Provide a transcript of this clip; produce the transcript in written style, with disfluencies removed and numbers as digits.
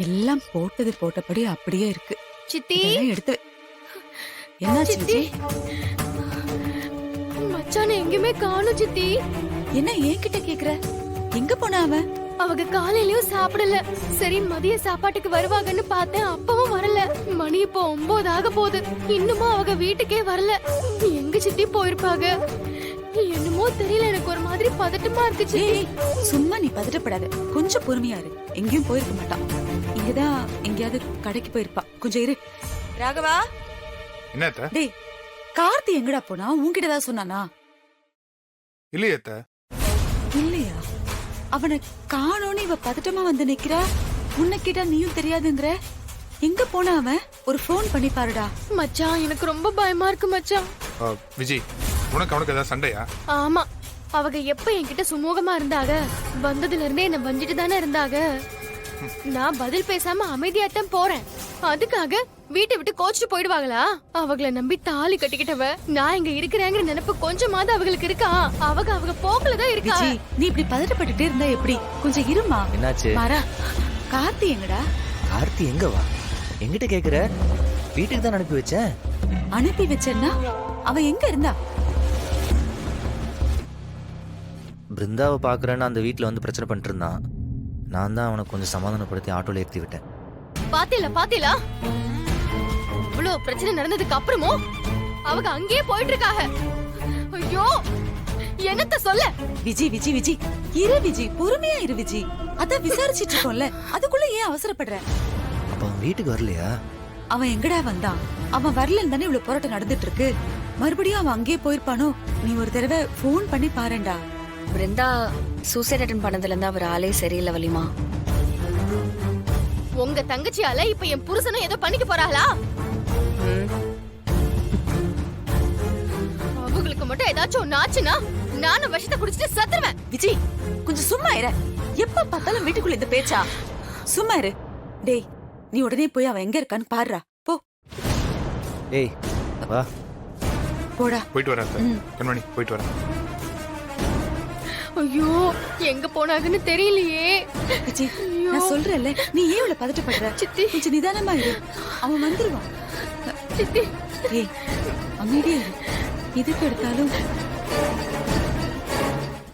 எல்லாம் போட்டது போட்டபடி அப்படியே இருக்கு. சித்தி இதெல்லாம் எடுத்து என்னாச்சு சித்தி விஜய்? மச்சான எங்கேயுமே காணோம் சித்தி. என்ன என்கிட்ட கேக்குற? எங்க போனா அவன்? அவங்க காலையிலயும் சாப்பிடல. சரி மதிய சாப்பாட்டுக்கு வருவாங்கன்னு பார்த்தேன், அப்பவும் வரல. மணி இப்போ 9 ஆக போகுது, இன்னுமா அவங்க வீட்டுக்கே வரல. எங்க சித்தி போயிருப்பாங்க? என்னமோ தெரியல, எனக்கு ஒரு மாதிரி பதட்டமா இருக்கு சித்தி. ஏய், சும்மா நீ பதட்டப்படாத, கொஞ்சம் பொறுமையா இரு. எங்கேயும் போயிருக்க மாட்டான். இங்கதான் எங்கேயாவது கடைக்கு போயிருப்பா. கொஞ்சம் இரு. ராகவா, என்ன அத்தை? டேய் கார்த்தி எங்கடா போனா? உன்கிட்ட ஏதாவது சொன்னானா? இல்லையே அத்தை. இல்லையா? அவனை காணோன்னு இவ பதட்டமா வந்து நிக்கிறா. உன்னை கேட்டா நீயும் தெரியாதுங்கிற. எங்க போனா அவன்? ஒரு போன் பண்ணி பாருடா. மச்சான் எனக்கு ரொம்ப பயமா இருக்கு மச்சான். விஜய், உனக்கு அவனுக்கு ஏதாவது சண்டையா? ஆமா, அவங்க எப்ப என்கிட்ட சுமூகமா இருந்தாங்க, வந்ததுல இருந்தே என்ன வஞ்சிட்டு தானே இருந்தாங்க. நான் பதில் பேசாம அமைதியாத்தான் போறேன். அதுக்காக வீட்டை விட்டு கோச்சிட்டு போயிடுவாங்களா? அவங்கள நம்பி தாலி கட்டிக்கிட்டவ நான் இங்க இருக்கிறேங்கிற நினைப்பு கொஞ்சமாவது அவங்களுக்கு இருக்கா? அவங்க போக்குலதான் இருக்கா. விஜய், நீ இப்படி பதட்டப்பட்டுட்டே இருந்தா எப்படி? கொஞ்சம் இருமா. என்னாச்சு? மாறா, கார்த்தி எங்கடா? கார்த்தி எங்க வா? எங்கிட்ட கேக்குற? வீட்டுக்கு தான் அனுப்பி வச்சேன். அனுப்பி வச்சேன்னா அவன் எங்க இருந்தா? பிருந்தாவை பாக்குறேன்னு அந்த வீட்டுல வந்து பிரச்சனை பண்ணிட்டு இருந்தான். நான் தான் அவனை கொஞ்சம் சமாதானப்படுத்தி ஆட்டோல ஏற்றி விட்டேன். பாத்தீங்களா இவ்வளவு பிரச்சனை நடந்ததுக்கு அப்புறமும் அவங்க அங்கேயே போயிட்டு இருக்காங்க. ஐயோ, என்னத்த சொல்ல? விஜய் விஜய் விஜய், இரு விஜய், பொறுமையா இரு விஜய். அதான் விசாரிச்சிட்டு இருக்கோம்ல, அதுக்குள்ள ஏன் அவசரப்படுற? அப்ப அவன் வீட்டுக்கு வரலையா? அவன் எங்கடா வந்தான்? அவன் வரலன்னு தானே இவ்வளவு போராட்டம் நடந்துட்டு இருக்கு. மறுபடியும் அவன் அங்கேயே போயிருப்பானோ? நீ ஒரு தடவை போன் பண்ணி பாருடா. பிருந்தா சூசைட் அட்டன் பண்ணதுல இருந்து அவர் ஆளே சரியில்லை வலிமா. உங்க தங்கச்சியால இப்ப என் புருஷனை ஏதோ பண்ணிக்க போறாங்களா? அவங்களுக்கு மட்டும் ஏதாச்சும் ஒண்ணு ஆச்சுன்னா நானும் விஷத்தை குடிச்சிட்டு சத்துருவேன். விஜய், கொஞ்சம் சும்மா இரு. எப்ப பார்த்தாலும் வீட்டுக்குள்ள இந்த பேச்சா? சும்மா இரு. டேய், நீ உடனே போய் அவன் எங்க இருக்கான்னு பாருடா. போ. ஏய் வா. போடா. போயிட்டு வரேன் அத்தை. கண்மணி, போயிட்டு வரேன். ஐயோ, எங்க போனாங்கன்னு தெரியலையே. விஜய், நான் சொல்றேன்ல, நீ ஏன் இவ்வளவு பதட்டப்படுற? சித்தி. கொஞ்சம் நிதானமா இரு. அவன் வந்துருவான். சித்தி, ஏய், அமைதியா இரு. எதுக்கு எடுத்தாலும்